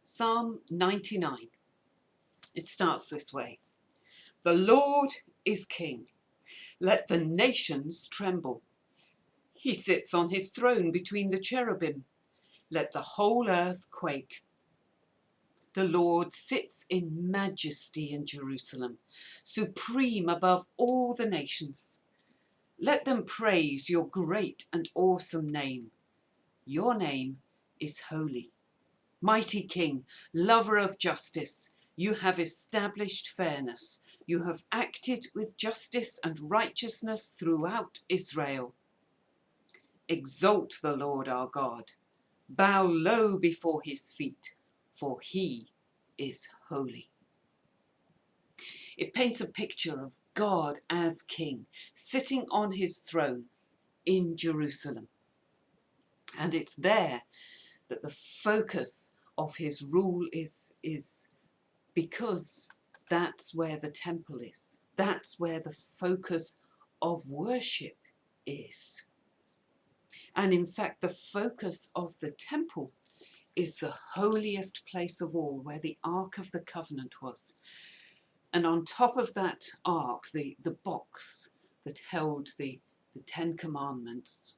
Psalm 99. It starts this way. The Lord is King. Let the nations tremble. He sits on his throne between the cherubim. Let the whole earth quake. The Lord sits in majesty in Jerusalem, supreme above all the nations. Let them praise your great and awesome name. Your name is holy. Mighty King, lover of justice, you have established fairness. You have acted with justice and righteousness throughout Israel. Exalt the Lord our God. Bow low before his feet, for he is holy. It paints a picture of God as King, sitting on his throne in Jerusalem. And it's there that the focus of his rule is because that's where the temple is. That's where the focus of worship is. And in fact, the focus of the temple is the holiest place of all, where the Ark of the Covenant was. And on top of that ark, the box that held the Ten Commandments,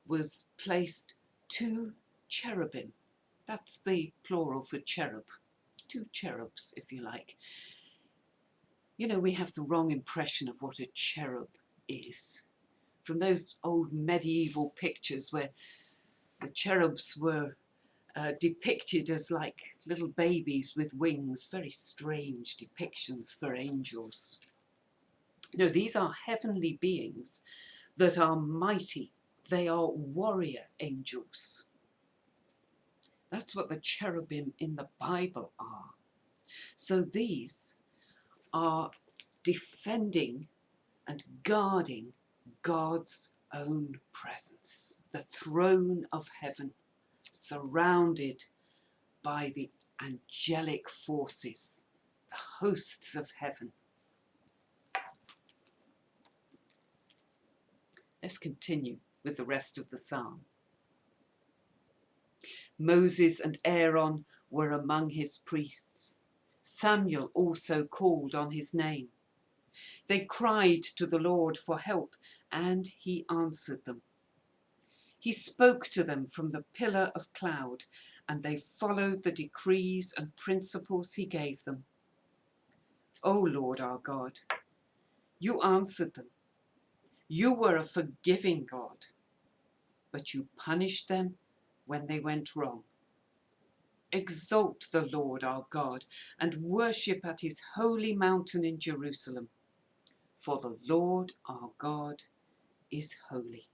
was placed two cherubim. That's the plural for cherub. Two cherubs, if you like. You know, we have the wrong impression of what a cherub is. From those old medieval pictures where the cherubs were depicted as like little babies with wings, very strange depictions for angels. No, these are heavenly beings that are mighty. They are warrior angels. That's what the cherubim in the Bible are. So these are defending and guarding God's own presence, the throne of heaven, surrounded by the angelic forces, the hosts of heaven. Let's continue with the rest of the psalm. Moses and Aaron were among his priests. Samuel also called on his name. They cried to the Lord for help, and he answered them. He spoke to them from the pillar of cloud, and they followed the decrees and principles he gave them. O Lord our God, you answered them. You were a forgiving God, but you punished them when they went wrong. Exalt the Lord our God and worship at his holy mountain in Jerusalem, for the Lord our God is holy.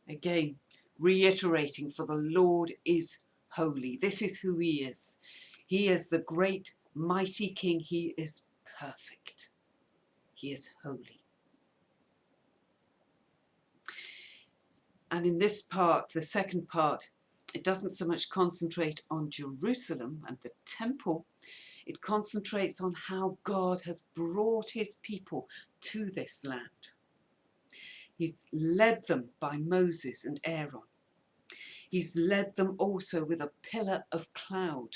Again, reiterating, for the Lord is holy. This is who he is. He is the great, mighty King. He is perfect. He is holy. And in this part, the second part, it doesn't so much concentrate on Jerusalem and the temple. It concentrates on how God has brought his people to this land. He's led them by Moses and Aaron. He's led them also with a pillar of cloud.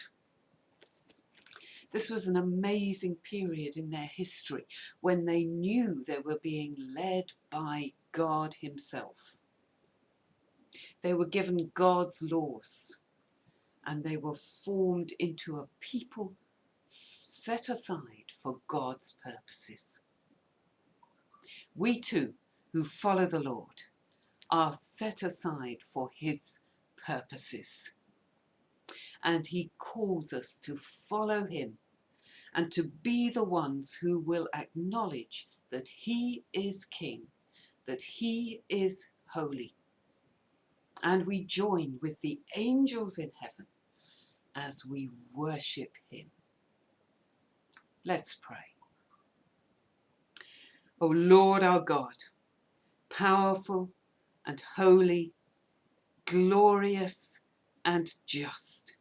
This was an amazing period in their history when they knew they were being led by God himself. They were given God's laws, and they were formed into a people set aside for God's purposes. We too, who follow the Lord, are set aside for his purposes. And he calls us to follow him and to be the ones who will acknowledge that he is King, that he is holy. And we join with the angels in heaven as we worship him. Let's pray. O Lord our God, powerful and holy, glorious and just,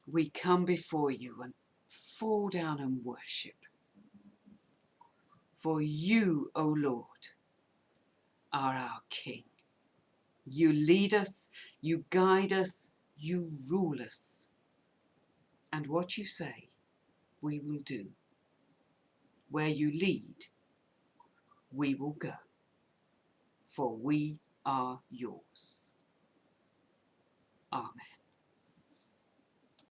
we come before you and fall down and worship. For you, O Lord, are our King. You lead us, you guide us, you rule us. And what you say, we will do. Where you lead, we will go. For we are yours. Amen.